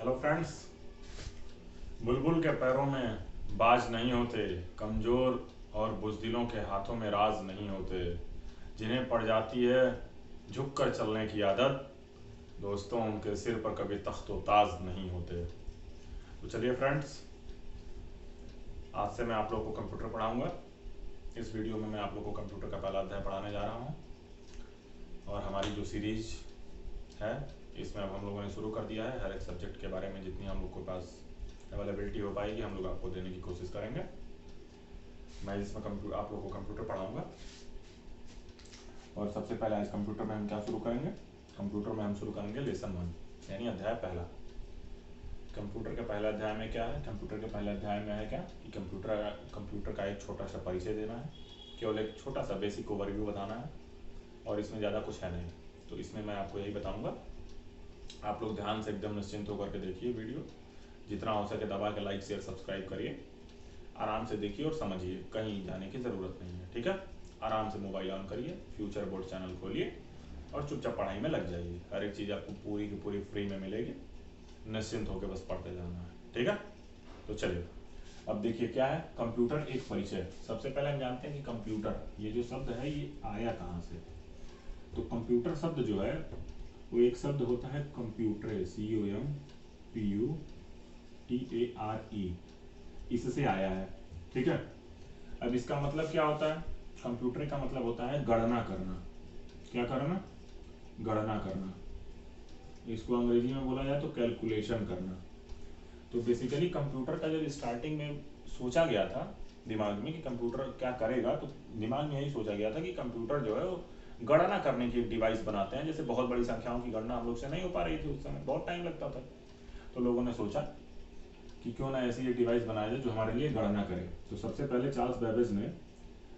Hello friends. बुलबुल के पैरों में बाज नहीं होते, कमज़ोर और बुज़दिलों के हाथों में राज नहीं होते, जिन्हें पड़ जाती है झुक कर चलने की आदत, दोस्तों उनके सिर पर कभी तख्त व ताज नहीं होते। तो चलिए फ्रेंड्स, आज से मैं आप लोगों को कंप्यूटर पढ़ाऊँगा। इस वीडियो में मैं आप लोगों को कंप्यूटर का पहला अध्याय पढ़ाने जा रहा हूँ और हमारी जो सीरीज है इसमें अब हम लोगों ने शुरू कर दिया है। हर एक सब्जेक्ट के बारे में जितनी हम लोग के पास अवेलेबिलिटी हो पाएगी हम लोग आपको देने की कोशिश करेंगे। मैं इसमें आप लोगों को कंप्यूटर पढ़ाऊँगा और सबसे पहले आज कंप्यूटर में हम क्या शुरू करेंगे, कंप्यूटर में हम शुरू करेंगे लेसन 1 यानी अध्याय पहला। कंप्यूटर के पहले अध्याय में क्या है, कंप्यूटर के पहले अध्याय में है क्या कि कंप्यूटर का एक छोटा सा परिचय देना है, केवल एक छोटा सा बेसिक ओवरव्यू बताना है और इसमें ज़्यादा कुछ है नहीं। तो इसमें मैं आपको यही बताऊँगा, आप लोग ध्यान से एकदम निश्चिंत होकर के देखिए वीडियो, जितना हो सके दबा के लाइक शेयर सब्सक्राइब करिए, आराम से देखिए और समझिए, कहीं जाने की ज़रूरत नहीं है, ठीक है। आराम से मोबाइल ऑन करिए, फ्यूचर बोर्ड चैनल खोलिए और चुपचाप पढ़ाई में लग जाइए। हर एक चीज़ आपको पूरी की पूरी फ्री में मिलेगी, निश्चिंत होकर बस पढ़ते जाना है, ठीक है। तो चलिए अब देखिए क्या है कंप्यूटर एक परिचय। सबसे पहले हम जानते हैं कि कंप्यूटर ये जो शब्द है ये आया कहाँ से। तो कंप्यूटर शब्द जो है वो एक शब्द होता है कंप्यूटरे, COMPUTERE, इससे आया है, ठीक है। अब इसका मतलब क्या होता है, कंप्यूटर का मतलब होता है गणना करना। क्या करना, गणना करना। इसको अंग्रेजी में बोला जाए तो कैलकुलेशन करना। तो बेसिकली कंप्यूटर का जब स्टार्टिंग में सोचा गया था दिमाग में कि कंप्यूटर क्या करेगा, तो दिमाग में यही सोचा गया था कि कंप्यूटर जो है वो गणना करने की एक डिवाइस बनाते हैं। जैसे बहुत बड़ी संख्याओं की गणना हम लोग से नहीं हो पा रही थी, उस समय बहुत टाइम लगता था, तो लोगों ने सोचा कि क्यों ना ऐसी एक डिवाइस बनाया जाए जो हमारे लिए गणना करे। तो सबसे पहले चार्ल्स बेबेज ने,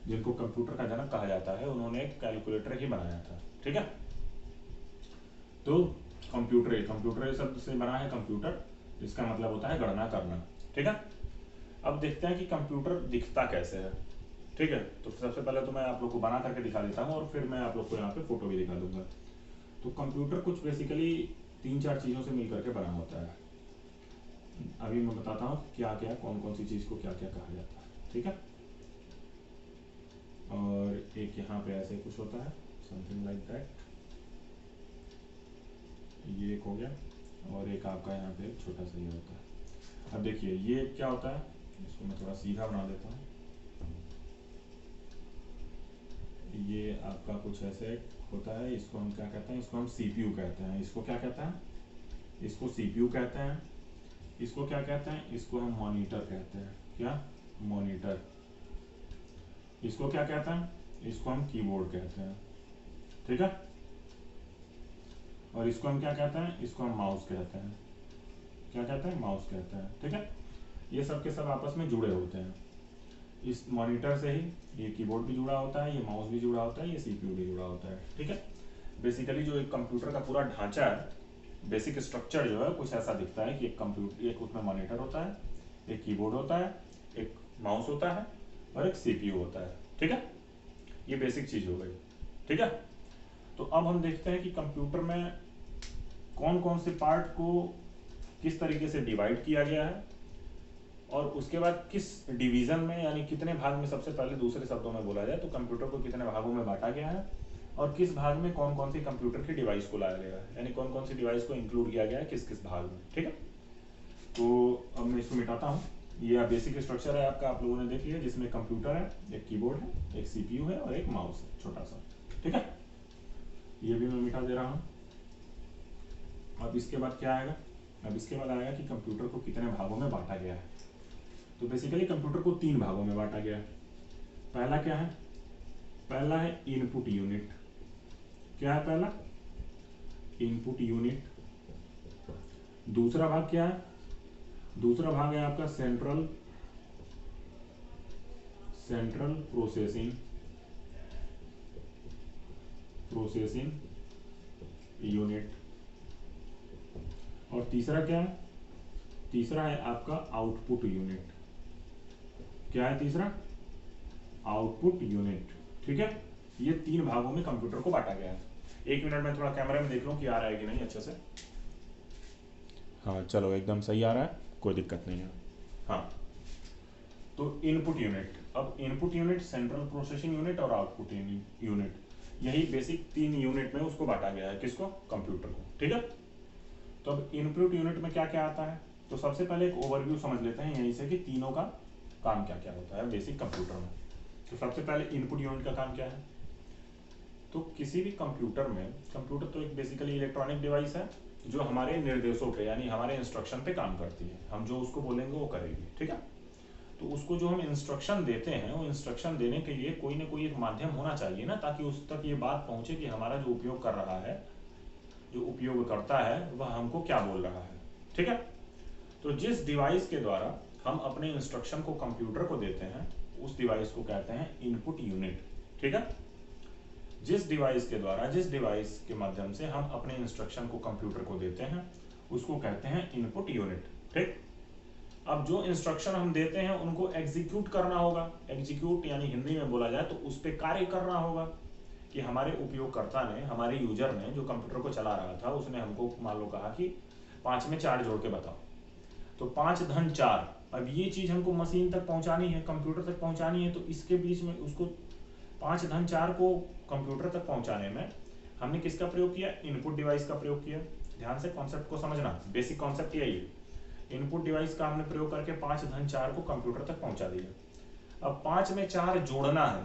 जिनको कंप्यूटर का जनक कहा जाता है, उन्होंने एक कैलकुलेटर ही बनाया था, ठीक है। तो कंप्यूटर शब्द से बना है कंप्यूटर, इसका मतलब होता है गणना करना, ठीक है। अब देखते हैं कि कंप्यूटर दिखता कैसे है, ठीक है। तो सबसे पहले तो मैं आप लोग को बना करके दिखा देता हूँ और फिर मैं आप लोग को यहाँ पे फोटो भी दिखा दूंगा। तो कंप्यूटर कुछ बेसिकली 3-4 चीज़ों से मिलकर के बना होता है। अभी मैं बताता हूँ क्या क्या, कौन कौन सी चीज़ को क्या क्या कहा जाता है, ठीक है। और एक यहाँ पे ऐसे कुछ होता है, समथिंग लाइक दैट, ये एक हो गया, और एक आपका यहाँ पे एक छोटा सा ये होता है। अब देखिए ये क्या होता है, इसको मैं थोड़ा सीधा बना देता हूँ। ये आपका कुछ ऐसे होता है, इसको हम क्या कहते हैं, इसको हम CPU कहते हैं। इसको क्या कहते हैं, इसको CPU कहते हैं। इसको क्या कहते हैं, इसको हम मॉनिटर कहते हैं। क्या, मॉनिटर। इसको क्या कहते हैं, इसको हम कीबोर्ड कहते हैं, ठीक है। और इसको हम क्या कहते हैं, इसको हम माउस कहते हैं। क्या कहते हैं, माउस कहते हैं, ठीक है। ये सब के सब आपस में जुड़े होते हैं। इस मॉनिटर से ही ये कीबोर्ड भी जुड़ा होता है, ये माउस भी जुड़ा होता है, ये CPU भी जुड़ा होता है, ठीक है। बेसिकली जो एक कंप्यूटर का पूरा ढांचा है, बेसिक स्ट्रक्चर जो है कुछ ऐसा दिखता है कि एक कंप्यूटर, एक उसमें मॉनिटर होता है, एक कीबोर्ड होता है, एक माउस होता है और एक CPU होता है, ठीक है। ये बेसिक चीज़ हो गई, ठीक है। तो अब हम देखते हैं कि कंप्यूटर में कौन कौन से पार्ट को किस तरीके से डिवाइड किया गया है और उसके बाद किस डिवीज़न में, यानी कितने भाग में, सबसे पहले दूसरे शब्दों में बोला जाए तो कंप्यूटर को कितने भागों में बांटा गया है और किस भाग में कौन कौन सी कंप्यूटर की डिवाइस को लाया गया है, यानी कौन कौन सी डिवाइस को इंक्लूड किया गया है किस किस भाग में, ठीक है। तो अब मैं इसको मिटाता हूँ। ये बेसिक स्ट्रक्चर है आपका, आप लोगों ने देख लिया, जिसमें कंप्यूटर है, एक कीबोर्ड है, एक CPU है और एक माउस है छोटा सा, ठीक है। ये भी मैं मिटा दे रहा हूँ। अब इसके बाद क्या आएगा, अब इसके बाद आएगा कि कंप्यूटर को कितने भागों में बांटा गया है। तो बेसिकली कंप्यूटर को 3 भागों में बांटा गया है। पहला क्या है, पहला है इनपुट यूनिट। क्या है पहला, इनपुट यूनिट। दूसरा भाग क्या है, दूसरा भाग है आपका सेंट्रल प्रोसेसिंग यूनिट। और तीसरा क्या है, तीसरा है आपका आउटपुट यूनिट। क्या है तीसरा, आउटपुट यूनिट, ठीक है। ये 3 भागों में कंप्यूटर को बांटा गया है। 1 मिनट में थोड़ा कैमरे में देख लो कि आ रहा है कि नहीं अच्छे से। हाँ चलो एकदम सही आ रहा है, कोई दिक्कत नहीं है। हाँ तो इनपुट यूनिट, अब input unit, central processing unit और आउटपुट यूनिट, यही बेसिक 3 यूनिट में उसको बांटा गया है, किसको, कंप्यूटर को, ठीक है। तो अब इनपुट यूनिट में क्या क्या आता है, तो सबसे पहले एक ओवरव्यू समझ लेते हैं यहीं से कि तीनों का काम क्या क्या होता है बेसिक कंप्यूटर में। तो सबसे पहले इनपुट यूनिट का काम क्या है, तो किसी भी कंप्यूटर में, कंप्यूटर तो एक बेसिकली इलेक्ट्रॉनिक डिवाइस है जो हमारे निर्देशों पे यानी हमारे इंस्ट्रक्शन पे काम करती है, हम जो उसको बोलेंगे वो करेगी, ठीक है। तो उसको जो हम इंस्ट्रक्शन देते हैं, वो इंस्ट्रक्शन देने के लिए कोई ना कोई एक माध्यम होना चाहिए ना, ताकि उस तक ये बात पहुंचे कि हमारा जो उपयोग कर रहा है, जो उपयोग करता है, वह हमको क्या बोल रहा है, ठीक है। तो जिस डिवाइस के द्वारा हम अपने इंस्ट्रक्शन को कंप्यूटर को देते हैं, उस डिवाइस को कहते हैं इनपुट यूनिट, ठीक है। जिस डिवाइस के द्वारा, जिस डिवाइस के माध्यम से हम अपने इंस्ट्रक्शन को कंप्यूटर को देते हैं, उसको कहते हैं इनपुट यूनिट, ठीक। अब जो इंस्ट्रक्शन हम देते हैं उनको एग्जीक्यूट करना होगा, एग्जीक्यूट यानी हिंदी में बोला जाए तो उस पर कार्य करना होगा, कि हमारे उपयोगकर्ता ने, हमारे यूजर ने जो कंप्यूटर को चला रहा था, उसने हमको मान लो कहा कि 5 में 4 जोड़ के बताओ, तो 5 धन 4, अब ये चीज हमको मशीन तक पहुंचानी है, कंप्यूटर तक पहुंचानी है, तो इसके बीच में उसको 5 धन 4 को कंप्यूटर तक पहुंचाने में हमने किसका प्रयोग किया, इनपुट डिवाइस का प्रयोग किया। ध्यान से कॉन्सेप्ट को समझना, बेसिक कॉन्सेप्ट यही है, इनपुट डिवाइस का हमने प्रयोग करके 5 धन 4 को कंप्यूटर तक पहुंचा दिया। अब 5 में 4 जोड़ना है,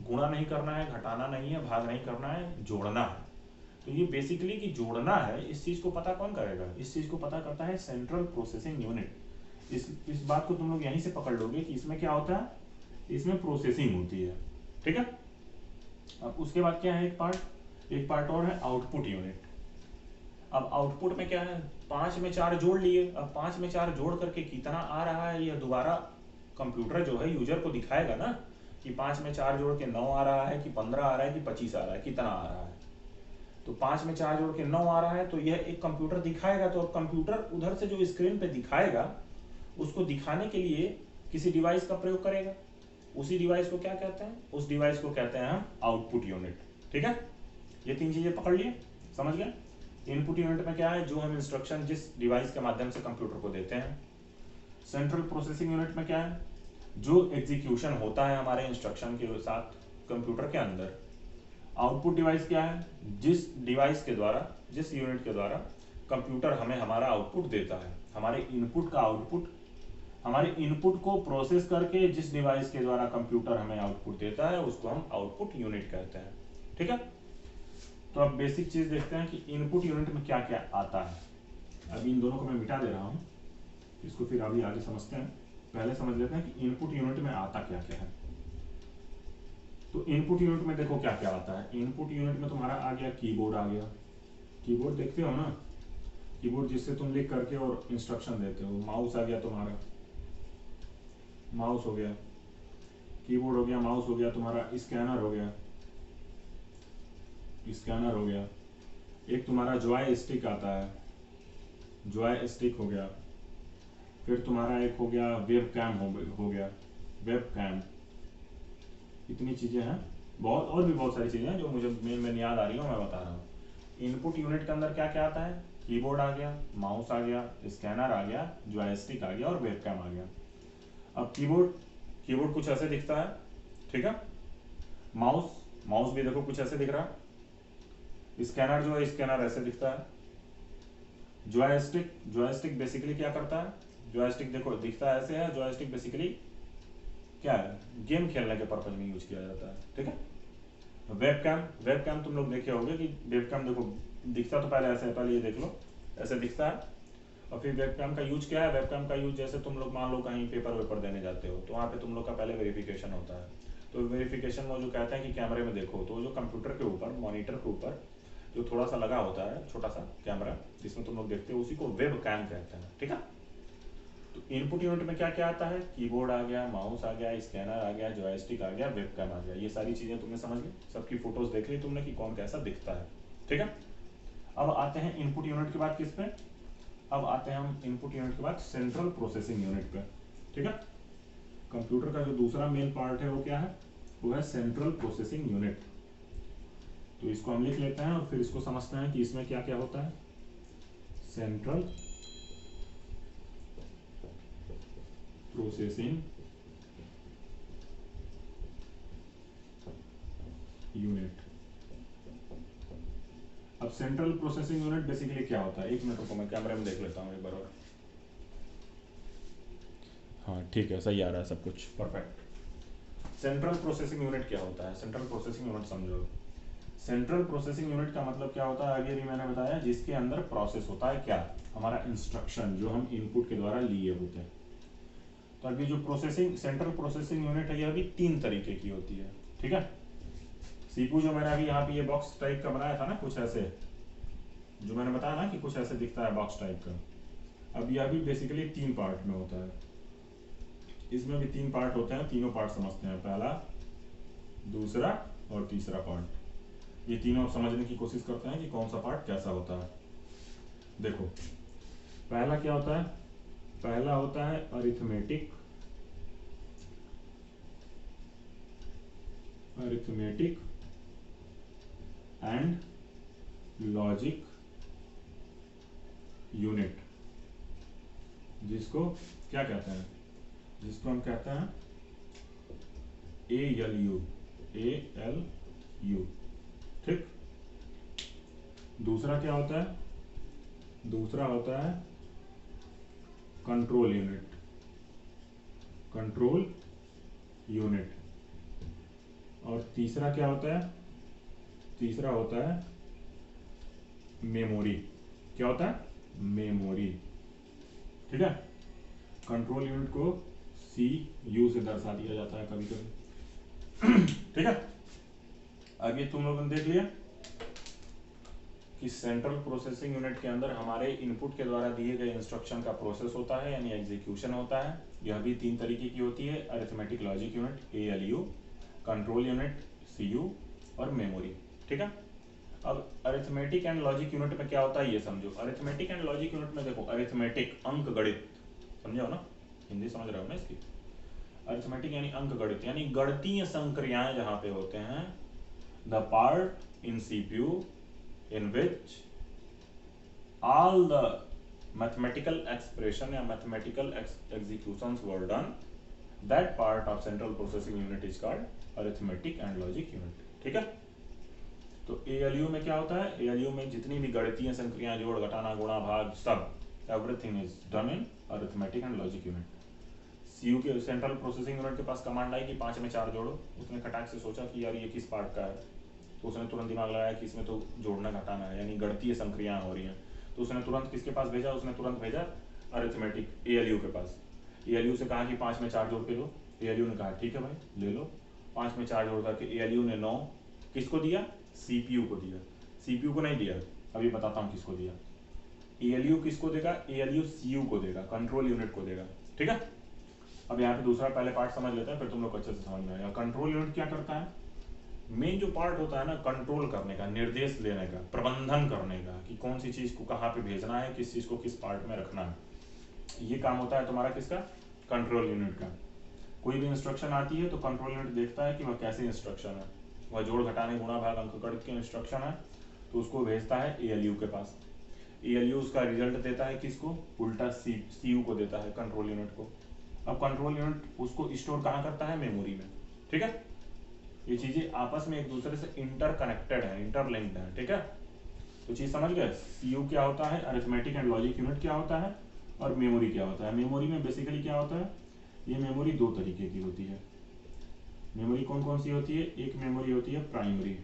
गुणा नहीं करना है, घटाना नहीं है, भाग नहीं करना है, जोड़ना है। तो ये बेसिकली कि जोड़ना है, इस चीज को पता कौन करेगा, इस चीज को पता करता है सेंट्रल प्रोसेसिंग यूनिट। इस बात को तुम लोग यहीं से पकड़ लोगे कि इसमें क्या होता है, इसमें प्रोसेसिंग होती है, ठीक है। अब उसके बाद क्या है, एक पार्ट और है आउटपुट यूनिट। अब आउटपुट में क्या है, 5 में 4 जोड़ लिए, अब 5 में 4 जोड़ करके कितना आ रहा है, यह दोबारा कंप्यूटर जो है यूजर को दिखाएगा ना, कि 5 में 4 जोड़ के 9 आ रहा है, कि 15 आ रहा है, कि 25 आ रहा है, कितना आ रहा है। तो 5 में 4 जोड़ के 9 आ रहा है, तो यह एक कंप्यूटर दिखाएगा। तो अब कंप्यूटर उधर से जो स्क्रीन पे दिखाएगा, उसको दिखाने के लिए किसी डिवाइस का प्रयोग करेगा। उसी डिवाइस को क्या कहते हैं, उस डिवाइस को कहते हैं हम आउटपुट यूनिट, ठीक है। ये 3 चीजें पकड़ लिए, समझ गए। इनपुट यूनिट में क्या है, जो हम इंस्ट्रक्शन जिस डिवाइस के माध्यम से कंप्यूटर को देते हैं। सेंट्रल प्रोसेसिंग यूनिट में क्या है, जो एग्जीक्यूशन होता है हमारे इंस्ट्रक्शन के साथ कंप्यूटर के अंदर। आउटपुट डिवाइस क्या है, जिस डिवाइस के द्वारा, जिस यूनिट के द्वारा कंप्यूटर हमें हमारा आउटपुट देता है, हमारे इनपुट का आउटपुट, हमारे इनपुट को प्रोसेस करके जिस डिवाइस के द्वारा कंप्यूटर हमें आउटपुट देता है, उसको हम आउटपुट यूनिट कहते हैं, ठीक है। तो अब बेसिक चीज देखते हैं कि इनपुट यूनिट में क्या क्या आता है। अभी इन दोनों को मैं मिटा दे रहा हूं, इसको फिर अभी आगे समझते हैं। पहले समझ लेते हैं कि इनपुट यूनिट में आता क्या क्या है। तो इनपुट यूनिट में देखो क्या क्या आता है। इनपुट यूनिट में तुम्हारा आ गया कीबोर्ड, आ गया कीबोर्ड, देखते हो ना, कीबोर्ड जिससे तुम लिख करके और इंस्ट्रक्शन देते हो। माउस आ गया तुम्हारा, माउस हो गया, कीबोर्ड हो गया, माउस हो गया, तुम्हारा स्कैनर हो गया, स्कैनर हो गया। एक तुम्हारा जॉय स्टिक आता है, जॉय स्टिक हो गया। फिर तुम्हारा एक हो गया वेब कैम, हो गया वेब कैम। इतनी चीजें हैं, बहुत और भी बहुत सारी चीजें हैं जो मुझे मेन याद आ रही है, मैं बता रहा हूँ। इनपुट यूनिट के अंदर क्या क्या आता है, कीबोर्ड आ गया, माउस आ गया, स्कैनर आ गया, जॉयस्टिक आ गया और वेबकैम आ गया। अब कीबोर्ड कुछ ऐसे दिखता है, ठीक है। माउस भी देखो कुछ ऐसे दिख रहा है। स्कैनर जो है, स्कैनर ऐसे दिखता है। जॉयस्टिक बेसिकली क्या करता है, जॉयस्टिक देखो दिखता है ऐसे है। जॉयस्टिक बेसिकली क्या है, गेम खेलने के पर्पज में यूज किया जाता है, ठीक है। वेबकैम तुम लोग देखे होंगे कि वेबकैम देखो दिखता तो पहले ऐसे है, पहले ये देख लो ऐसे दिखता है। और फिर वेबकैम का यूज क्या है, वेबकैम का यूज जैसे तुम लोग मान लो कहीं पेपर वेपर देने जाते हो, तो वहाँ पे तुम लोग का पहले वेरिफिकेशन होता है। तो वेरिफिकेशन में जो कहते हैं कि कैमरे में देखो, तो जो कंप्यूटर के ऊपर, मॉनिटर के ऊपर जो थोड़ा सा लगा होता है छोटा सा कैमरा जिसमें तुम लोग देखते हो, उसी को वेबकैम कहते हैं, ठीक है। तो इनपुट यूनिट में क्या क्या आता है, कीबोर्ड आ गया, माउस आ गया, स्कैनर आ गया, जॉयस्टिक आ गया, वेबकैम आ गया। ये सारी चीजें तुमने समझ ली, सबकी फोटोज देख ली तुमने कि कौन कैसा दिखता है, ठीक है। अब आते हैं इनपुट यूनिट के बाद किस पे, अब आते हैं हम इनपुट यूनिट के बाद सेंट्रल प्रोसेसिंग यूनिट पे, ठीक है। कंप्यूटर का जो दूसरा मेन पार्ट है वो क्या है, वो है सेंट्रल प्रोसेसिंग यूनिट। तो इसको हम लिख लेते हैं और फिर इसको समझते हैं कि इसमें क्या क्या होता है। Central processing unit. अब सेंट्रल प्रोसेसिंग यूनिट बेसिकली क्या होता है, एक मिनट रुको मैं कैमरे में देख लेता हूँ एक बार और। हाँ ठीक है, सही आ रहा है सब कुछ, परफेक्ट। सेंट्रल प्रोसेसिंग यूनिट क्या होता है? सेंट्रल प्रोसेसिंग यूनिट समझो। सेंट्रल प्रोसेसिंग यूनिट का मतलब क्या होता है, आगे भी मैंने बताया, जिसके अंदर प्रोसेस होता है क्या, हमारा इंस्ट्रक्शन जो हम इनपुट के द्वारा लिए होते हैं। तो अभी जो प्रोसेसिंग सेंट्रल प्रोसेसिंग यूनिट है, यह अभी 3 तरीके की होती है, ठीक है। सीपीयू जो मैंने अभी यहाँ पे ये बॉक्स टाइप का बनाया था ना, कुछ ऐसे, जो मैंने बताया ना कि कुछ ऐसे दिखता है बॉक्स टाइप का। अब यह भी बेसिकली 3 पार्ट में होता है, इसमें भी 3 पार्ट होते हैं, तीनों पार्ट समझते हैं, पहला, दूसरा और तीसरा पार्ट। ये तीनों समझने की कोशिश करते हैं कि कौन सा पार्ट कैसा होता है। देखो पहला क्या होता है, पहला होता है अरिथमेटिक एंड लॉजिक यूनिट, जिसको क्या कहते हैं, जिसको हम कहते हैं ALU, ठीक। दूसरा क्या होता है, दूसरा होता है कंट्रोल यूनिट। और तीसरा क्या होता है, तीसरा होता है मेमोरी। क्या होता है, मेमोरी, ठीक है। कंट्रोल यूनिट को CU से दर्शा दिया जाता है कभी कभी, ठीक है। अब ये तुम लोगों ने देख लिया कि सेंट्रल प्रोसेसिंग यूनिट के अंदर हमारे इनपुट के द्वारा दिए गए इंस्ट्रक्शन का प्रोसेस होता है, यानी एग्जीक्यूशन होता है। यह भी 3 तरीके की होती है, arithmetic logic unit ALU, control unit CU और मेमोरी, ठीक है। अब अरिथमेटिक एंड लॉजिक यूनिट में क्या होता है ये समझो। अरिथमेटिक एंड लॉजिक यूनिट में देखो, अरिथमेटिक अंक गणित, समझो ना, हिंदी समझ रहे हो ना इसकी। अरिथमेटिक यानी अंक गणित, यानी गणितीय संक्रियाएं जहां पे होते हैं, the part in CPU in which all the mathematical expression या mathematical executions were done, that part of central processing unit is called arithmetic and logic unit, ठीक है। तो ALU में क्या होता है, ALU में जितनी भी गणितीय संक्रियाएं, जोड़ घटाना गुणा भाग सब, everything is done in arithmetic and logic unit. CU के सेंट्रल प्रोसेसिंग यूनिट के पास कमांड आई कि 5 में 4 जोड़ो, उसने खटाक से सोचा कि यार ये किस पार्ट का है, तो उसने तुरंत दिमाग लगाया कि इसमें तो जोड़ना घटाना है, यानी गणितीय संक्रियाएं हो रही हैं। तो उसने तुरंत किसके पास भेजा, उसने तुरंत भेजा अरिथमेटिक ALU के पास। ALU से कहा कि 5 में 4 जोड़ के दो। ALU ने कहा ठीक है भाई ले लो। 5 में 4 जोड़ करके ALU ने 9 किसको दिया, CPU को दिया। CPU को नहीं दिया, अभी बताता हूँ किसको दिया। ALU किसको देगा, ALU CU को देगा, कंट्रोल यूनिट को देगा, ठीक है। अब यहाँ पे दूसरा पहले पार्ट समझ लेते हैं, फिर तुम लोग अच्छे से समझ में आएगा। कंट्रोल यूनिट क्या करता है, मेन जो पार्ट होता है ना, कंट्रोल करने का, निर्देश लेने का, प्रबंधन करने का, कि कौन सी चीज को कहाँ पे भेजना है, किस चीज को किस पार्ट में रखना है, ये काम होता है तुम्हारा किसका, कंट्रोल यूनिट का। कोई भी इंस्ट्रक्शन आती है तो कंट्रोल यूनिट देखता है कि वह कैसे इंस्ट्रक्शन है, वह जोड़ घटाने गुणा भाग अंक गणित के इंस्ट्रक्शन है, तो उसको भेजता है ALU के पास। ALU उसका रिजल्ट देता है किसको, उल्टा CU को देता है, कंट्रोल यूनिट को। अब कंट्रोल यूनिट उसको स्टोर कहाँ करता है, मेमोरी में, ठीक है। ये चीजें आपस में एक दूसरे से इंटरकनेक्टेड है, इंटरलिंक्ड है, ठीक है। तो चीज समझ गए, CU क्या होता है, अरिथमेटिक एंड लॉजिक यूनिट क्या होता है, और मेमोरी क्या होता है। मेमोरी में बेसिकली क्या होता है, ये मेमोरी 2 तरीके की होती है। मेमोरी कौन कौन सी होती है, एक मेमोरी होती है प्राइमरी,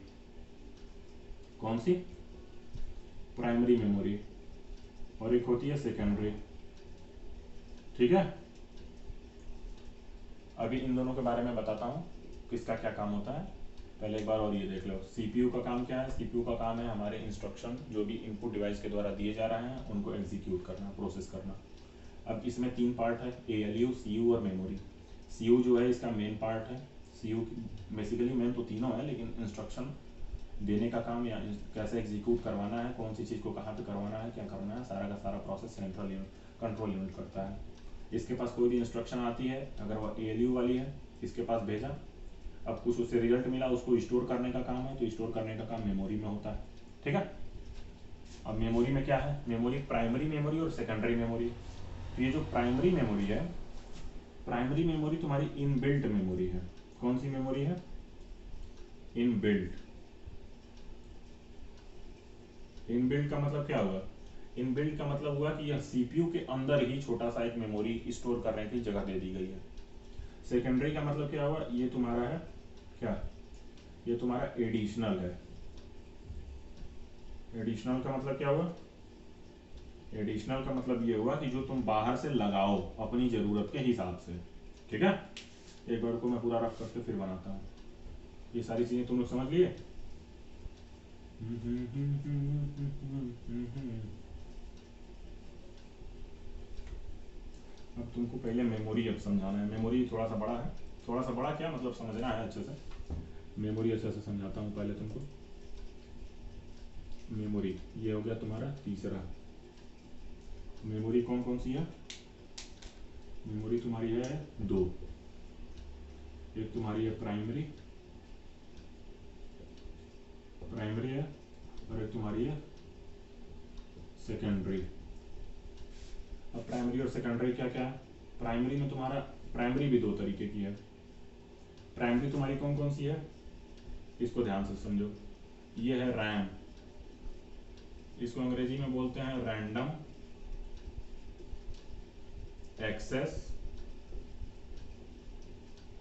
कौन सी, प्राइमरी मेमोरी, और एक होती है सेकेंडरी, ठीक है। अभी इन दोनों के बारे में बताता हूँ किसका क्या काम होता है। पहले एक बार और ये देख लो, CPU का काम क्या है, CPU का काम है हमारे इंस्ट्रक्शन जो भी इनपुट डिवाइस के द्वारा दिए जा रहे हैं उनको एग्जीक्यूट करना, प्रोसेस करना। अब इसमें 3 पार्ट है, ALU, CU और मेमोरी। CU जो है इसका मेन पार्ट है। CU बेसिकली मेन तो तीनों है, लेकिन इंस्ट्रक्शन देने का काम या कैसे एग्जीक्यूट करवाना है, कौन सी चीज़ को कहाँ पे करवाना है, क्या करना है, सारा का सारा प्रोसेस सेंट्रल कंट्रोल यूनिट करता है। इसके पास कोई भी इंस्ट्रक्शन आती है, अगर वह ALU वाली है, इसके पास भेजा, अब कुछ उससे रिजल्ट मिला, उसको स्टोर करने का काम है, तो स्टोर करने का काम मेमोरी में होता है, ठीक है। अब मेमोरी में क्या है, मेमोरी प्राइमरी मेमोरी और सेकेंडरी मेमोरी। तो ये जो प्राइमरी मेमोरी है, प्राइमरी मेमोरी तुम्हारी इनबिल्ट मेमोरी है। कौन सी मेमोरी है? इनबिल्ट। इनबिल्ट का मतलब क्या हुआ? इनबिल्ट का मतलब हुआ कि यह सीपीयू के अंदर ही छोटा सा एक मेमोरी स्टोर करने की जगह दे दी गई है। सेकेंडरी का मतलब क्या हुआ? ये तुम्हारा है क्या? ये तुम्हारा एडिशनल है। एडिशनल का मतलब क्या हुआ? एडिशनल का मतलब ये हुआ कि जो तुम बाहर से लगाओ अपनी जरूरत के हिसाब से। ठीक है, एक बार को मैं पूरा रफ करके फिर बनाता हूँ। ये सारी चीजें तुम लोग समझ लिए? अब तुमको पहले मेमोरी अब समझाना है। मेमोरी थोड़ा सा बड़ा है, थोड़ा सा बड़ा क्या मतलब समझना है अच्छे से। मेमोरी अच्छे से समझाता हूँ पहले तुमको। मेमोरी ये हो गया तुम्हारा तीसरा। मेमोरी कौन कौन सी है? मेमोरी तुम्हारी है दो। एक तुम्हारी है प्राइमरी, प्राइमरी है, और एक तुम्हारी है सेकेंडरी। अब प्राइमरी और सेकेंडरी क्या क्या है? प्राइमरी में तुम्हारा, प्राइमरी भी दो तरीके की है। प्राइमरी तुम्हारी कौन कौन सी है? इसको ध्यान से समझो। ये है रैम, इसको अंग्रेजी में बोलते हैं रैंडम एक्सेस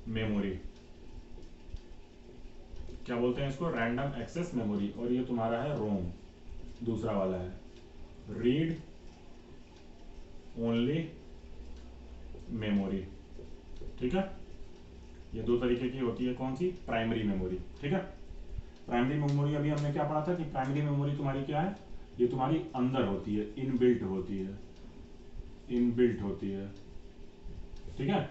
मेमोरी। क्या बोलते हैं इसको? Random access memory. और ये तुम्हारा है रोम, दूसरा वाला है रीड ओनली मेमोरी। ठीक है, ये दो तरीके की होती है। कौन सी? Primary memory. ठीक है, प्राइमरी मेमोरी अभी हमने क्या पढ़ा था कि प्राइमरी मेमोरी तुम्हारी क्या है? ये तुम्हारी अंदर होती है, इनबिल्ट होती है, इनबिल्ट होती है। ठीक है,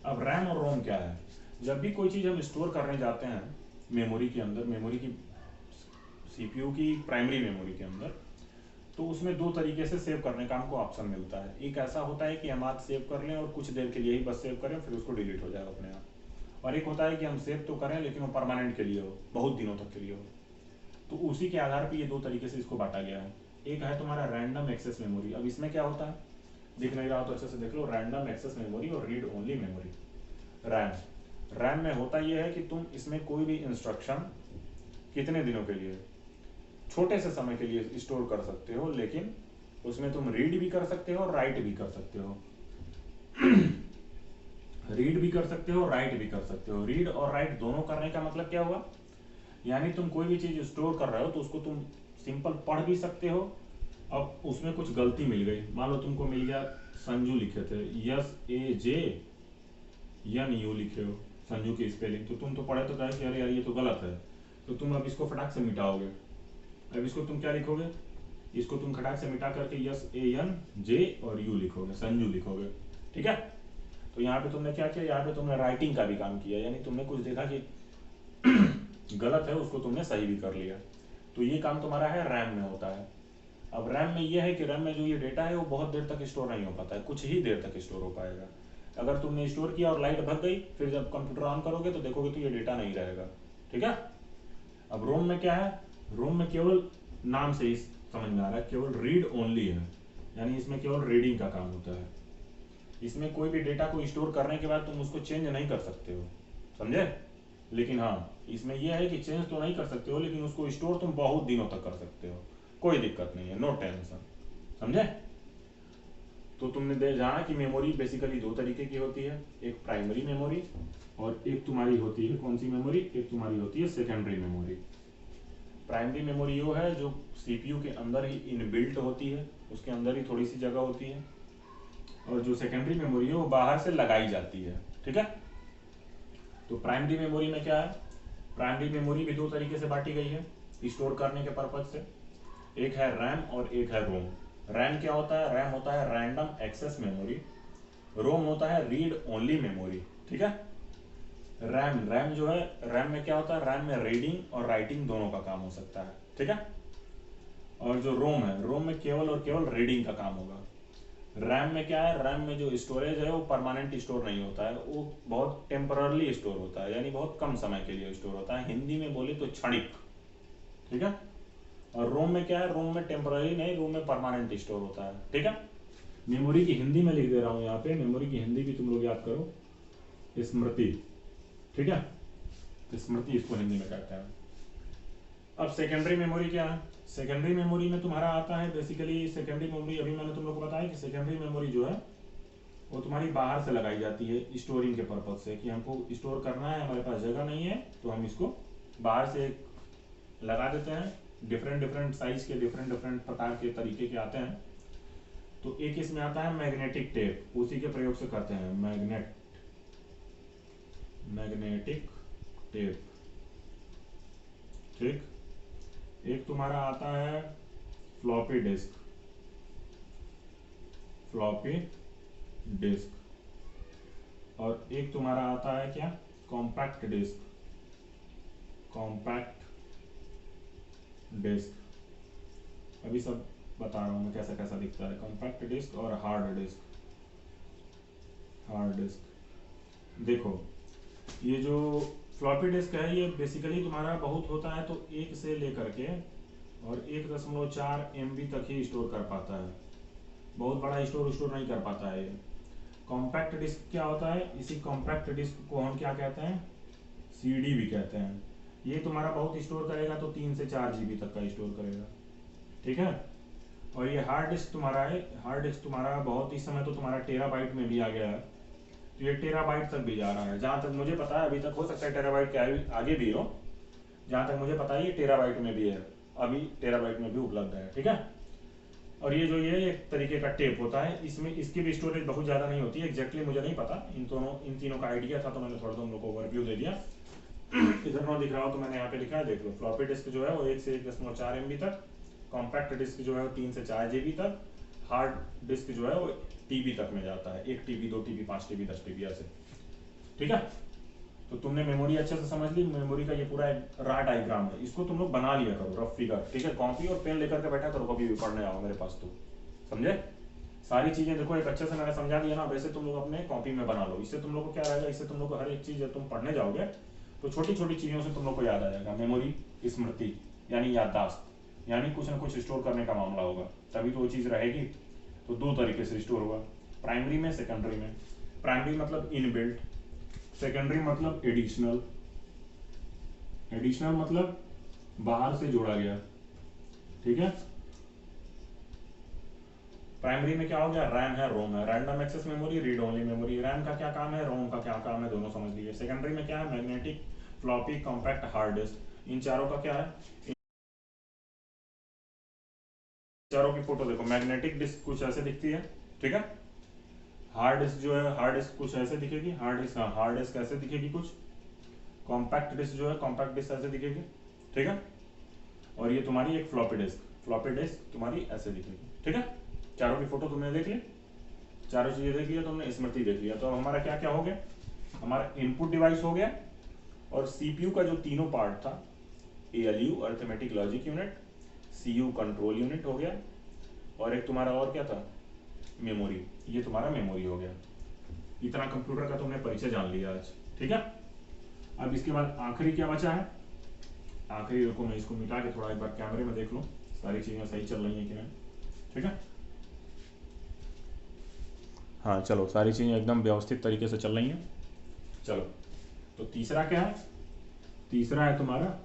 अब रैम और रोम क्या है? जब भी कोई चीज हम स्टोर करने जाते हैं मेमोरी के अंदर, मेमोरी की सीपीयू की प्राइमरी मेमोरी के अंदर, तो उसमें दो तरीके से सेव करने का हमको ऑप्शन मिलता है। एक ऐसा होता है कि हम आज सेव कर लें और कुछ देर के लिए ही बस सेव करें, फिर उसको डिलीट हो जाएगा अपने आप। और एक होता है कि हम सेव तो करें लेकिन वो परमानेंट के लिए हो, बहुत दिनों तक के लिए हो। तो उसी के आधार पर ये दो तरीके से इसको बांटा गया है। एक है तुम्हारा रैंडम एक्सेस मेमोरी। अब इसमें क्या होता है, दिख नहीं रहा तो अच्छे से देख लो। रैंडम एक्सेस मेमोरी और read only memory. RAM, RAM में होता यह है कि तुम इसमें कोई भी इंस्ट्रक्शन कितने दिनों के लिए, छोटे से समय के लिए स्टोर कर सकते हो, लेकिन उसमें तुम रीड भी कर सकते हो और राइट भी कर सकते हो। रीड भी कर सकते हो, राइट भी कर सकते हो। रीड और राइट दोनों करने का मतलब क्या हुआ? यानी तुम कोई भी चीज स्टोर कर रहे हो तो उसको तुम सिंपल पढ़ भी सकते हो। अब उसमें कुछ गलती मिल गई, मान लो तुमको मिल गया संजू लिखे थे, yes A J N U लिखे हो संजू की स्पेलिंग, तो तुम तो पढ़े तो कहे कि अरे यार ये तो गलत है, तो तुम अब इसको फटाक से मिटाओगे। अब इसको तुम क्या लिखोगे? इसको तुम खटाक से मिटा करके यस ए एन जे और यू लिखोगे, संजू लिखोगे। ठीक है, तो यहाँ पे तुमने क्या किया? यहाँ पे तुमने राइटिंग का भी काम किया, यानी तुमने कुछ देखा कि गलत है, उसको तुमने सही भी कर लिया। तो ये काम तुम्हारा है रैम में होता है। अब रैम में ये है कि रैम में जो ये डेटा है वो बहुत देर तक स्टोर नहीं हो पाता है, कुछ ही देर तक स्टोर हो पाएगा। अगर तुमने स्टोर किया और लाइट भग गई, फिर जब कंप्यूटर ऑन करोगे तो देखोगे तो ये डेटा नहीं रहेगा। ठीक है, अब रोम में क्या है? रोम में केवल नाम से ही समझ में आ रहा है, केवल रीड ओनली है, यानी इसमें केवल रीडिंग का काम होता है। इसमें कोई भी डेटा को स्टोर करने के बाद तुम उसको चेंज नहीं कर सकते हो, समझे? लेकिन हाँ, इसमें यह है कि चेंज तो नहीं कर सकते हो, लेकिन उसको स्टोर तुम बहुत दिनों तक कर सकते हो, कोई दिक्कत नहीं है, नो टेंशन। समझे? तो तुमने जाना कि मेमोरी बेसिकली दो तरीके की होती है, एक प्राइमरी मेमोरी और एक तुम्हारी होती है कौन सी मेमोरी? एक तुम्हारी होती है सेकेंडरी मेमोरी। प्राइमरी मेमोरी वो है जो सीपीयू के अंदर ही इनबिल्ट होती है, उसके अंदर ही थोड़ी सी जगह होती है। और जो सेकेंडरी मेमोरी है वो बाहर से लगाई जाती है। ठीक है, तो प्राइमरी मेमोरी में क्या है? प्राइमरी मेमोरी भी दो तरीके से बांटी गई है स्टोर करने के पर्पज से। एक है रैम और एक है रोम। रैम क्या होता है? रैम होता है रैंडम एक्सेस मेमोरी। रोम होता है रीड ओनली मेमोरी। ठीक है, रैम जो है, रैम में क्या होता है? रैम में रीडिंग और राइटिंग दोनों का काम हो सकता है। ठीक है, और जो रोम है, रोम में केवल और केवल रीडिंग का काम होगा। रैम में क्या है? रैम में जो स्टोरेज है वो परमानेंट स्टोर नहीं होता है, वो बहुत टेम्पररली स्टोर होता है, यानी बहुत कम समय के लिए स्टोर होता है, हिंदी में बोले तो क्षणिक। ठीक है, और रोम में क्या है? रोम में टेम्पररी नहीं, रोम में परमानेंट स्टोर होता है। ठीक है, मेमोरी की हिंदी में लिख दे रहा हूं यहाँ पे, मेमोरी की हिंदी भी तुम लोग याद करो, स्मृति। ठीक है, स्मृति इसको हिंदी में कहते हैं। अब सेकेंडरी मेमोरी क्या है? सेकेंडरी मेमोरी में तुम्हारा आता है बेसिकली, सेकेंडरी मेमोरी अभी मैंने तुम लोग को बताया कि सेकेंडरी मेमोरी जो है वो तुम्हारी बाहर से लगाई जाती है स्टोरिंग के पर्पज से, कि हमको स्टोर करना है, हमारे पास जगह नहीं है, तो हम इसको बाहर से लगा देते हैं। डिफरेंट डिफरेंट साइज के, डिफरेंट डिफरेंट प्रकार के तरीके के आते हैं। तो एक इसमें आता है मैग्नेटिक टेप, उसी के प्रयोग से करते हैं, मैग्नेटिक टेप। ठीक, एक तुम्हारा आता है फ्लॉपी डिस्क, फ्लॉपी डिस्क, और एक तुम्हारा आता है क्या, कॉम्पैक्ट डिस्क, कॉम्पैक्ट डिस्क। अभी सब बता रहा हूं मैं कैसा कैसा दिखता है, कॉम्पैक्ट डिस्क और हार्ड डिस्क। हार्ड डिस्क देखो, ये जो फ्लॉपी डिस्क है ये बेसिकली तुम्हारा बहुत होता है तो 1 से लेकर के और 1.4 MB तक ही स्टोर कर पाता है, बहुत बड़ा स्टोर नहीं कर पाता है ये। कॉम्पैक्ट डिस्क क्या होता है, इसी कॉम्पैक्ट डिस्क को हम क्या कहते हैं, CD भी कहते हैं। ये तुम्हारा बहुत स्टोर करेगा तो 3 से 4 GB तक का स्टोर करेगा। ठीक है, और ये हार्ड डिस्क तुम्हारा है, हार्ड डिस्क तुम्हारा बहुत, इस समय तो तुम्हारा टेराबाइट में भी आ गया है, तो ये टेराबाइट तक भी जा रहा है, जहां तक मुझे पता है। अभी तक हो सकता है टेराबाइट के आगे भी हो, जहां तक मुझे पता है ये टेराबाइट में भी है, अभी टेराबाइट में भी उपलब्ध है। ठीक है, और ये जो ये एक तरीके का टेप होता है, इसमें इसकी भी स्टोरेज बहुत ज़्यादा नहीं होती है, एग्जैक्टली मुझे नहीं पता, इन तीनों का आइडिया था तो मैंने थोड़ा तुम लोग को ओवरव्यू दे दिया। इधर ना दिख रहा हो तो मैंने यहाँ पे लिखा है, देख लो। फ्लॉपी डिस्क जो है वो 1 से 1.4 MB तक, कॉम्पैक्ट डिस्क जो है वो 3 से 4 GB तक, हार्ड डिस्क जो है वो TB तक में जाता है, 1 TB 2 TB 5 TB 10 TB ऐसे। ठीक है, तो तुमने मेमोरी अच्छे से समझ ली। मेमोरी का ये पूरा एक रा डायग्राम है, इसको तुम लोग बना लिया करो, रफ फिगर। ठीक है, कॉपी और पेन लेकर के बैठा करो, कभी भी पढ़ने आओ मेरे पास तो, समझे। सारी चीजें देखो एक अच्छे से मैंने समझा दिया ना, वैसे तुम लोग अपने कॉपी में बना लो। इससे तुम लोग को क्या रहेगा, इससे तुम लोग को हर एक चीज जब तुम पढ़ने जाओगे तो छोटी छोटी चीजों से तुम लोग को याद आ जाएगा। मेमोरी, स्मृति यानी याददाश्त, यानी कुछ ना कुछ स्टोर करने का मामला होगा, तभी तो वो चीज रहेगी। तो 2 तरीके से स्टोर होगा, प्राइमरी में, सेकेंडरी में। प्राइमरी मतलब इनबिल्ट, सेकेंडरी मतलब एडिशनल, एडिशनल मतलब बाहर से जोड़ा गया। ठीक है, प्राइमरी में क्या हो गया, रैम है, रोम है, random access memory, read only memory. RAM का क्या काम है, रोम का क्या काम है, दोनों समझ लीजिए। सेकेंडरी में क्या है, magnetic, floppy, compact, hard disk. इन चारों का क्या है, इन चारों की फोटो देखो। मैग्नेटिक डिस्क कुछ ऐसे दिखती है, ठीक है। हार्ड डिस्क जो है, हार्ड डिस्क कुछ ऐसे दिखेगी, हार्ड डिस्क, हाँ हार्ड डिस्क ऐसे दिखेगी कुछ। कॉम्पैक्ट डिस्क जो है, कॉम्पैक्ट डिस्क ऐसे दिखेगी, ठीक है। और ये तुम्हारी एक फ्लॉपी डिस्क, फ्लॉपी डिस्क तुम्हारी ऐसे दिखेगी, ठीक है। चारों की फोटो तुमने देख ली, चारों चीजें देख लिया तुमने, स्मृति देख लिया। तो अब हमारा क्या क्या हो गया, हमारा इनपुट डिवाइस हो गया, और सीपीयू का जो तीनों पार्ट था, ALU arithmetic logic unit, CU control unit हो गया, और एक तुम्हारा और क्या था, मेमोरी। ये तुम्हारा मेमोरी हो गया। इतना कंप्यूटर का तुमने परिचय जान लिया आज, ठीक है। अब इसके बाद आखिरी क्या बचा है, आखिरी रुको मैं इसको मिटा के थोड़ा एक बार कैमरे में देख लूं सारी चीजें सही चल रही है कि नहीं, ठीक है। हाँ चलो, सारी चीजें एकदम व्यवस्थित तरीके से चल रही हैं। चलो, तो तीसरा क्या है, तीसरा है तुम्हारा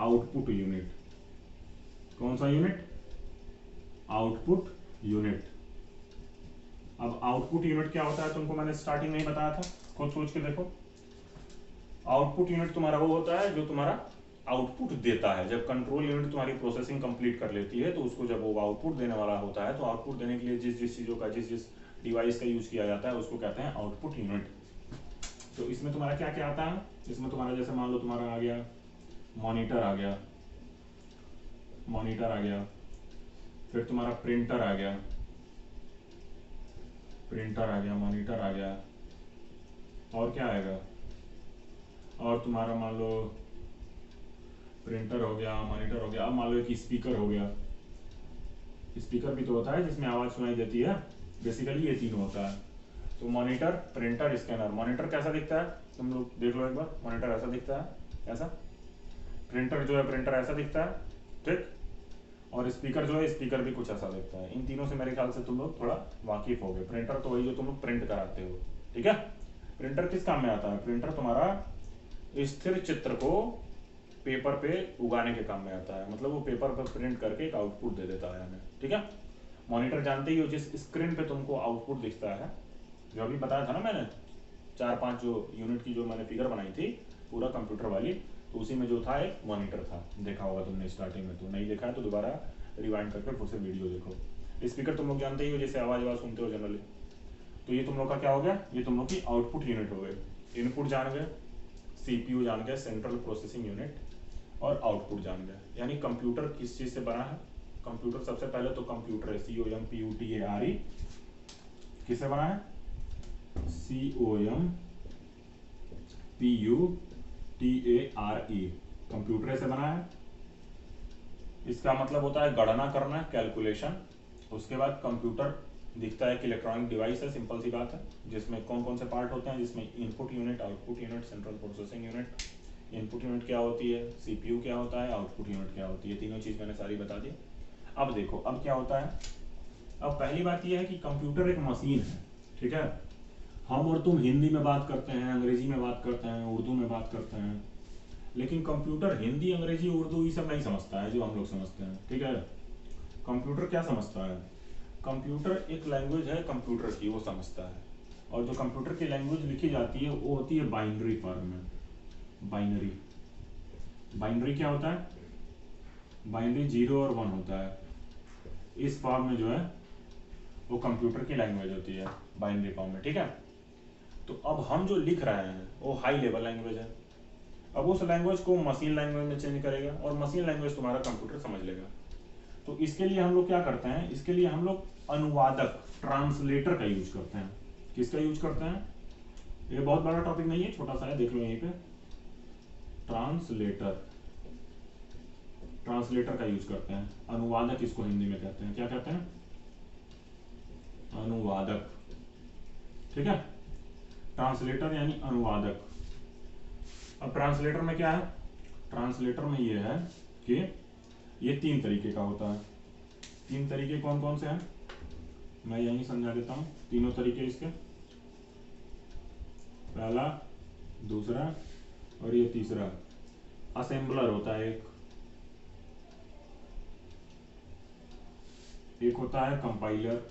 आउटपुट यूनिट। कौन सा यूनिट, आउटपुट यूनिट। अब आउटपुट यूनिट क्या होता है, तुमको मैंने स्टार्टिंग में ही बताया था, खुद सोच के देखो। आउटपुट यूनिट तुम्हारा वो होता है जो तुम्हारा आउटपुट देता है। जब कंट्रोल यूनिट तुम्हारी प्रोसेसिंग कंप्लीट कर लेती है तो उसको जब वो आउटपुट देने वाला होता है, तो आउटपुट देने के लिए जिस जिस चीजों का, जिस जिस डिवाइस का यूज किया जाता है उसको कहते हैं आउटपुट यूनिट। तो इसमें तुम्हारा क्या क्या आता है, इसमें तुम्हारा जैसे मान लो तुम्हारा आ गया मॉनिटर, आ गया मॉनिटर, आ गया, फिर तुम्हारा प्रिंटर आ गया, प्रिंटर आ गया, मॉनिटर आ गया, और क्या आएगा, और तुम्हारा मान लो प्रिंटर हो गया, मॉनिटर हो गया, अब मान लो एक स्पीकर हो गया। स्पीकर भी तो होता है जिसमें आवाज सुनाई देती है, बेसिकली ये तीनों होता है। तो मॉनिटर, प्रिंटर, स्कैनर। मॉनिटर कैसा दिखता है, तुम लोग देख लो एक बार, मॉनिटर ऐसा दिखता है, ऐसा। प्रिंटर जो है, प्रिंटर ऐसा दिखता है, ठीक। और स्पीकर जो है, स्पीकर भी कुछ ऐसा दिखता है। इन तीनों से मेरे ख्याल से तुम लोग थोड़ा वाकिफ हो गए। प्रिंटर तो वही जो तुम लोग प्रिंट कराते हो, ठीक है। प्रिंटर किस काम में आता है? प्रिंटर तुम्हारा स्थिर चित्र को पेपर पे उगाने के काम में आता है, मतलब वो पेपर पर प्रिंट करके एक आउटपुट दे देता है हमें, ठीक है। मॉनिटर जानते ही हो, जिस स्क्रीन पे तुमको आउटपुट दिखता है, जो अभी बताया था ना मैंने, 4-5 जो यूनिट की जो मैंने फिगर बनाई थी पूरा कंप्यूटर वाली, तो उसी में जो था एक मॉनिटर था, देखा होगा तुमने स्टार्टिंग में। तो नहीं देखा है तो दोबारा रिवाइंड करके फिर से वीडियो देखो। स्पीकर तुम लोग जानते ही हो, जैसे आवाज़ सुनते हो जनरली। तो ये तुम लोग का क्या हो गया, ये तुम लोग की आउटपुट यूनिट हो गए। इनपुट जान गए, सीपीयू जान गए, सेंट्रल प्रोसेसिंग यूनिट, और आउटपुट जान गए। यानी कंप्यूटर किस चीज़ से बना है? कंप्यूटर सबसे पहले तो कंप्यूटर है, COMPUTER, किससे बना है? COMPUTER, कंप्यूटर से बना है। इसका मतलब होता है गणना करना, कैलकुलेशन। उसके बाद कंप्यूटर दिखता है कि इलेक्ट्रॉनिक डिवाइस है, सिंपल सी बात है, जिसमें कौन कौन से पार्ट होते हैं, जिसमें input unit, output unit, central processing unit. Input unit क्या होती है, सीपीयू क्या होता है, आउटपुट यूनिट क्या होती है, तीनों चीज़ मैंने सारी बता दी। अब देखो अब क्या होता है। अब पहली बात यह है कि कंप्यूटर एक मशीन है, ठीक है। हम और तुम हिंदी में बात करते हैं, अंग्रेजी में बात करते हैं, उर्दू में बात करते हैं, लेकिन कंप्यूटर हिंदी, अंग्रेजी, उर्दू ये सब नहीं समझता है जो हम लोग समझते हैं, ठीक है। कंप्यूटर क्या समझता है? कंप्यूटर एक लैंग्वेज है कंप्यूटर की, वो समझता है। और जो कंप्यूटर की लैंग्वेज लिखी जाती है वो होती है बाइनरी फॉर्म में। बाइनरी, बाइनरी क्या होता है? बाइनरी 0 और 1 होता है। इस फॉर्म में जो है वो कंप्यूटर की लैंग्वेज होती है, बाइनरी फॉर्म में, ठीक है। तो अब हम जो लिख रहे हैं वो हाई लेवल लैंग्वेज है। अब उस लैंग्वेज को मशीन लैंग्वेज में चेंज करेगा, और मशीन लैंग्वेज तुम्हारा कंप्यूटर समझ लेगा। तो इसके लिए हम लोग क्या करते हैं? इसके लिए हम लोग अनुवादक, ट्रांसलेटर का यूज करते हैं। किसका यूज करते हैं? ये बहुत बड़ा टॉपिक नहीं है, छोटा सा है, देख लो यहीं पे। ट्रांसलेटर, ट्रांसलेटर का यूज करते हैं। अनुवादक इसको हिंदी में कहते हैं, क्या कहते हैं? अनुवादक, ठीक है। ट्रांसलेटर यानी अनुवादक। अब ट्रांसलेटर में क्या है? ट्रांसलेटर में ये है कि ये 3 तरीके का होता है। 3 तरीके कौन कौन से हैं मैं यहीं समझा देता हूँ। तीनों तरीके इसके, पहला, दूसरा और ये तीसरा। असेंबलर होता है एक होता है कंपाइलर,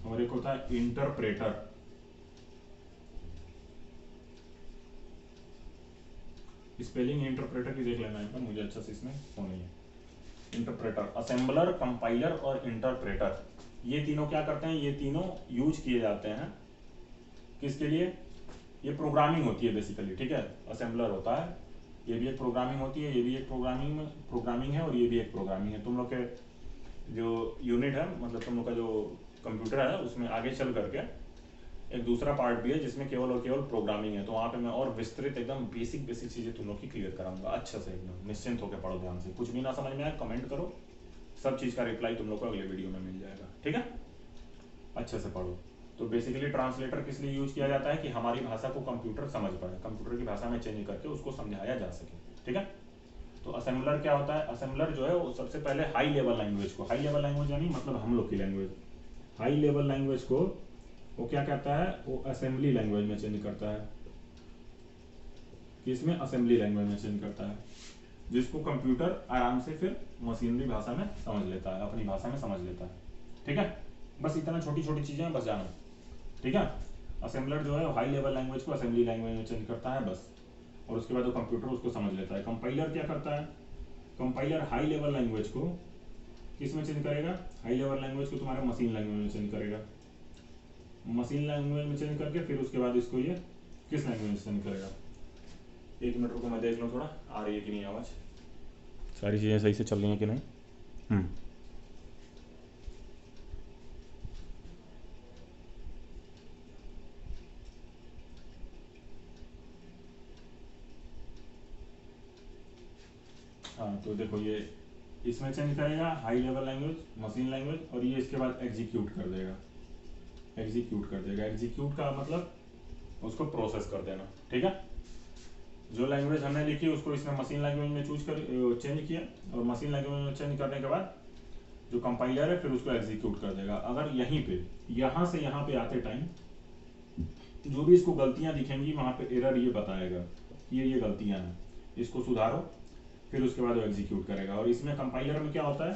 और एक होता है इंटरप्रेटर। स्पेलिंग इंटरप्रेटर की देख लेना है, मुझे अच्छा से इसमें हो नहीं है। इंटरप्रेटर, असेंबलर, कंपाइलर और इंटरप्रेटर, ये तीनों क्या करते हैं? ये तीनों यूज किए जाते हैं किसके लिए? ये प्रोग्रामिंग होती है बेसिकली, ठीक है। असेंबलर होता है, ये भी एक प्रोग्रामिंग होती है, ये भी एक प्रोग्रामिंग है, और ये भी एक प्रोग्रामिंग है। तुम लोग के जो यूनिट है, मतलब तुम लोग का जो कंप्यूटर है, उसमें आगे चल करके एक दूसरा पार्ट भी है जिसमें केवल और केवल प्रोग्रामिंग है। तो वहाँ पे मैं और विस्तृत एकदम बेसिक चीज़ें तुम लोग की क्लियर कराऊंगा, अच्छे से एकदम निश्चिंत होकर पढ़ो ध्यान से। कुछ भी ना समझ में आए कमेंट करो, सब चीज़ का रिप्लाई तुम लोग को अगले वीडियो में मिल जाएगा, ठीक है। अच्छे से पढ़ो। तो बेसिकली ट्रांसलेटर किस लिए यूज किया जाता है? कि हमारी भाषा को कंप्यूटर समझ पाए, कंप्यूटर की भाषा में चेंज करके उसको समझाया जा सके, ठीक है। तो असेंबलर क्या होता है? असेंबलर जो है वो सबसे पहले हाई लेवल लैंग्वेज को, हाई लेवल लैंग्वेज यानी मतलब हम लोग की लैंग्वेज, हाई लेवल लैंग्वेज को वो क्या कहता है? वो असेंबली लैंग्वेज में चेंज करता है। किसमें? असेंबली लैंग्वेज में चेंज करता है, जिसको कंप्यूटर आराम से फिर मशीनरी भाषा में समझ लेता है, अपनी भाषा में समझ लेता है, ठीक है। बस इतना छोटी छोटी चीजें हैं, बस जानो, ठीक है। असेंबलर जो है हाई लेवल लैंग्वेज को असेंबली लैंग्वेज में चेंज करता है बस, और उसके बाद वो कंप्यूटर उसको समझ लेता है। कंपाइलर क्या करता है? कंपाइलर हाई लेवल लैंग्वेज को किस में चेंज करेगा? हाई लेवल लैंग्वेज को तुम्हारे मशीन लैंग्वेज में चेंज करेगा। मशीन लैंग्वेज में चेंज करके फिर उसके बाद इसको ये किस लैंग्वेज में चेंज करेगा? 1 मिनट रुको, मैं देख लूँ थोड़ा आ रही है कि नहीं आवाज़, सारी चीज़ें सही से चल रही हैं कि नहीं। हाँ, तो देखो ये इसमें चेंज करेगा high level language, machine language, और ये इसके बाद एग्जीक्यूट कर देगा। एग्जीक्यूट कर देगा, एग्जीक्यूट का मतलब उसको प्रोसेस कर देना, ठीक है। जो लैंग्वेज हमने लिखी उसको इसने मशीन लैंग्वेज में चेंज किया, और मशीन लैंग्वेज में चेंज करने के बाद जो कंपाइलर है फिर उसको एग्जीक्यूट कर देगा। अगर यहीं पे यहाँ से यहाँ पे आते टाइम जो भी इसको गलतियां दिखेंगी वहां पे एरर ये बताएगा कि ये गलतियां हैं, इसको सुधारो, फिर उसके बाद वो एग्जीक्यूट करेगा। और इसमें कंपाइलर में क्या होता है,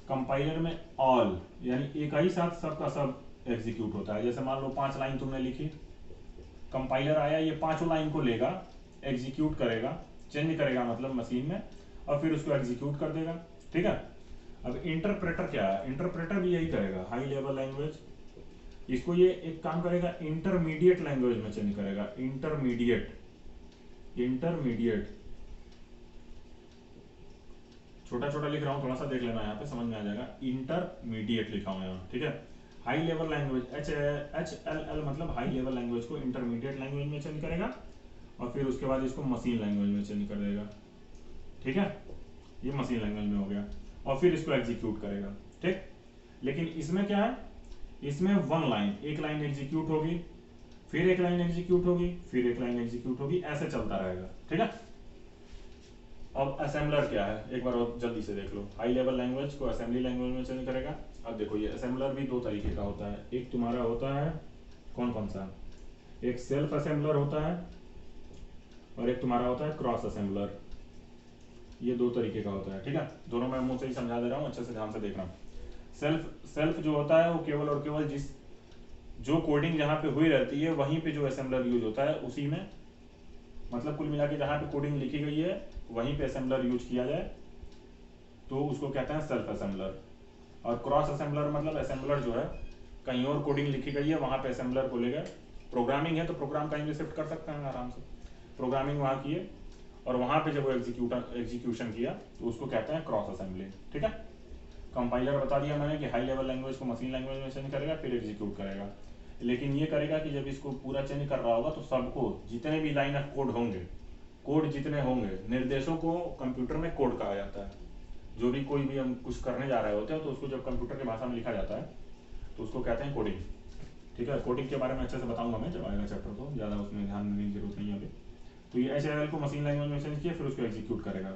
कंपाइलर में ऑल यानी एक ही साथ सबका सब एग्जीक्यूट होता है। जैसे मान लो 5 लाइन तुमने लिखी, कंपाइलर आया ये 5 लाइन को लेगा, एग्जीक्यूट करेगा, चेंज करेगा मतलब मशीन में, और फिर उसको एग्जीक्यूट कर देगा। ठीक है। अब इंटरप्रेटर क्या है, इंटरप्रेटर भी यही करेगा, हाई लेवल लैंग्वेज, इसको ये एक काम करेगा इंटरमीडिएट लैंग्वेज में चेंज करेगा। इंटरमीडिएट छोटा छोटा लिख रहा हूं, थोड़ा सा देख लेना, यहाँ पे समझ में आ जाएगा। इंटरमीडिएट लिखा हूं यहाँ, ठीक है। हाई लेवल लैंग्वेज HLL मतलब हाई लेवल लैंग्वेज को इंटरमीडिएट लैंग्वेज में चेंज करेगा, और फिर उसके बाद इसको मशीन लैंग्वेज में चेंज कर देगा। ठीक है, ये मशीन लैंग्वेज में हो गया, और फिर इसको एग्जीक्यूट करेगा। ठीक, लेकिन इसमें क्या है, इसमें वन लाइन, एक लाइन एग्जीक्यूट होगी, फिर एक लाइन एग्जीक्यूट होगी, फिर एक लाइन एग्जीक्यूट होगी, ऐसे चलता रहेगा। ठीक है। अब असेंबलर क्या है, एक बार और जल्दी से देख लो। हाई लेवल लैंग्वेज को असेंबली लैंग्वेज में चेंज करेगा। अब देखो ये असेंबलर भी 2 तरीके का होता है। एक तुम्हारा होता है कौन कौन सा, एक सेल्फ असेंबलर होता है, और एक तुम्हारा होता है क्रॉस असेंबलर। ये 2 तरीके का होता है। ठीक है, दोनों मैं मुंह से ही समझा दे रहा हूँ, अच्छे से ध्यान से देखना। सेल्फ जो होता है वो केवल और केवल जो कोडिंग जहां पे हुई रहती है वहीं पे जो असेंबलर यूज होता है, उसी में, मतलब कुल मिला के जहां पे कोडिंग लिखी गई है वहीं पे असेंबलर यूज किया जाए तो उसको कहते हैं सेल्फ असेंबलर। और क्रॉस असेंबलर मतलब असेंबलर जो है कहीं और कोडिंग लिखी गई है वहां पे असेंबलर को लेकर, प्रोग्रामिंग है तो प्रोग्राम कहीं भी शिफ्ट कर सकते हैं आराम से, प्रोग्रामिंग वहां किए और वहां पे जब वो एग्जीक्यूशन किया तो उसको कहते हैं क्रॉस असेंबली। ठीक है। कंपाइलर बता दिया मैंने कि हाई लेवल लैंग्वेज को मशीन लैंग्वेज में चेंज करेगा, फिर एग्जीक्यूट करेगा। लेकिन ये करेगा कि जब इसको पूरा चेंज कर रहा होगा तो सबको, जितने भी लाइन ऑफ कोड होंगे, कोड जितने होंगे, निर्देशों को कंप्यूटर में कोड कहा जाता है। जो भी कोई भी हम कुछ करने जा रहे होते हैं तो उसको जब कंप्यूटर की भाषा में लिखा जाता है तो उसको कहते हैं कोडिंग। ठीक है, कोडिंग के बारे में अच्छे से बताऊंगा मैं जब आएगा चैप्टर, तो ज़्यादा उसमें ध्यान देने की जरूरत नहीं है अभी। तो ये HLL को मशीन लैंग्वेज में चेंज किया, फिर उसको एग्जीक्यूट करेगा,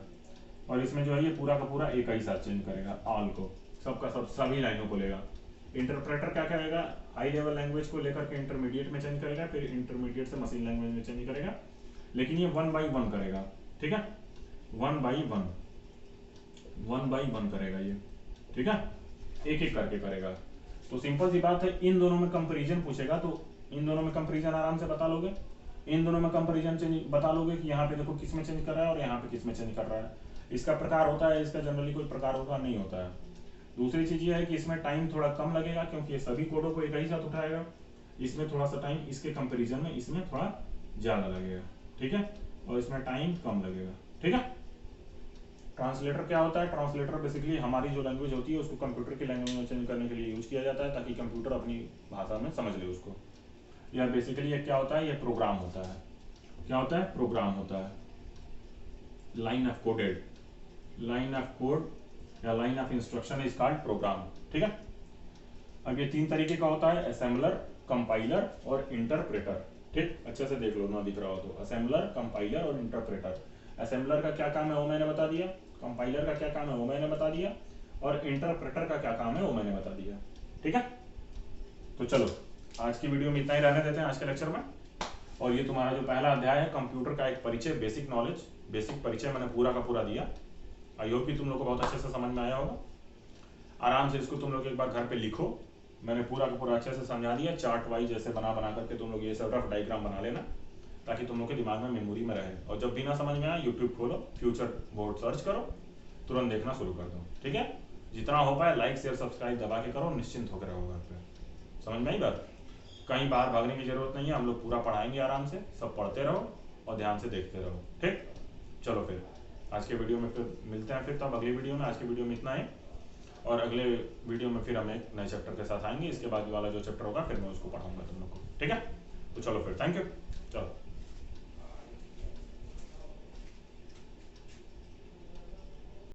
और इसमें जो है ये पूरा का पूरा एक ही साथ चेंज करेगा, ऑल को, सबका सब सभी लाइनों को लेगा। इंटरप्रेटर क्या करेगा, हाई लेवल लैंग्वेज को लेकर के इंटरमीडिएट में चेंज करेगा, फिर इंटरमीडिएट से मशीन लैंग्वेज में चेंज करेगा, लेकिन ये 1 by 1 करेगा। ठीक है, 1 by 1 करेगा ये। ठीक है, एक एक करके करेगा। तो सिंपल सी बात है, इन दोनों में कंपैरिजन पूछेगा तो इन दोनों में कंपैरिजन आराम से बता लोगे, इन दोनों में कंपैरिजन बता लोगे कि यहाँ पे देखो किस में चेंज कर रहा है और यहाँ पे किस में चेंज कर रहा है। इसका प्रकार होता है, इसका जनरली कोई प्रकार होता नहीं होता है। दूसरी चीज ये है कि इसमें टाइम थोड़ा कम लगेगा क्योंकि ये सभी कोडों को एक ही साथ उठाएगा, इसमें थोड़ा सा टाइम, इसके कंपेरिजन में इसमें थोड़ा ज्यादा लगेगा। ठीक है, और इसमें टाइम कम लगेगा। ठीक है। ट्रांसलेटर क्या होता है, ट्रांसलेटर बेसिकली हमारी जो लैंग्वेज होती है उसको कंप्यूटर की लैंग्वेज में चेंज करने के लिए यूज किया जाता है ताकि कंप्यूटर अपनी भाषा में समझ ले उसको। या बेसिकली ये क्या होता है, ये प्रोग्राम होता है। क्या होता है, प्रोग्राम होता है, line of coded, line of code या line of instruction is called program. ठीक है। अब ये 3 तरीके का होता है, असेंबलर, कंपाइलर और इंटरप्रेटर। ठीक, अच्छे से देख लो, ना दिख रहा हो तो, असेंबलर, कंपाइलर और इंटरप्रेटर। असेंबलर का क्या काम है वो मैंने बता दिया, कंपाइलर का क्या काम है वो मैंने बता दिया, और इंटरप्रेटर का क्या काम है वो मैंने बता दिया। ठीक है, तो चलो आज की वीडियो में इतना ही रहने देते हैं आज के लेक्चर में। और ये तुम्हारा जो पहला अध्याय है कंप्यूटर का एक परिचय, बेसिक नॉलेज, बेसिक परिचय मैंने पूरा का पूरा दिया। आई होप कि तुम लोग को बहुत अच्छे से समझ में आया होगा। आराम से इसको तुम लोग एक बार घर पे लिखो, मैंने पूरा का पूरा अच्छे से समझा दिया, चार्ट वाइज जैसे बना करके तुम लोग ये सब रफ डायग्राम बना लेना ताकि तुम लोग के दिमाग में मेमोरी में रहे। और जब भी ना समझ में आए यूट्यूब खोलो, फ्यूचर बोर्ड सर्च करो, तुरंत देखना शुरू कर दो। ठीक है, जितना हो पाए लाइक शेयर सब्सक्राइब दबा के करो, निश्चिंत होकर रहो घर पे। समझ में आई बात, कहीं बाहर भागने की जरूरत नहीं है, हम लोग पूरा पढ़ाएंगे आराम से, सब पढ़ते रहो और ध्यान से देखते रहो। ठीक, चलो फिर आज के वीडियो में फिर मिलते हैं, फिर तब अगली वीडियो में। आज के वीडियो में इतना है, और अगले वीडियो में फिर हम एक नए चैप्टर के साथ आएंगे। इसके बाद वाला जो चैप्टर होगा फिर मैं उसको पढ़ाऊंगा तुम लोग को। ठीक है, तो चलो फिर, थैंक यू, चलो।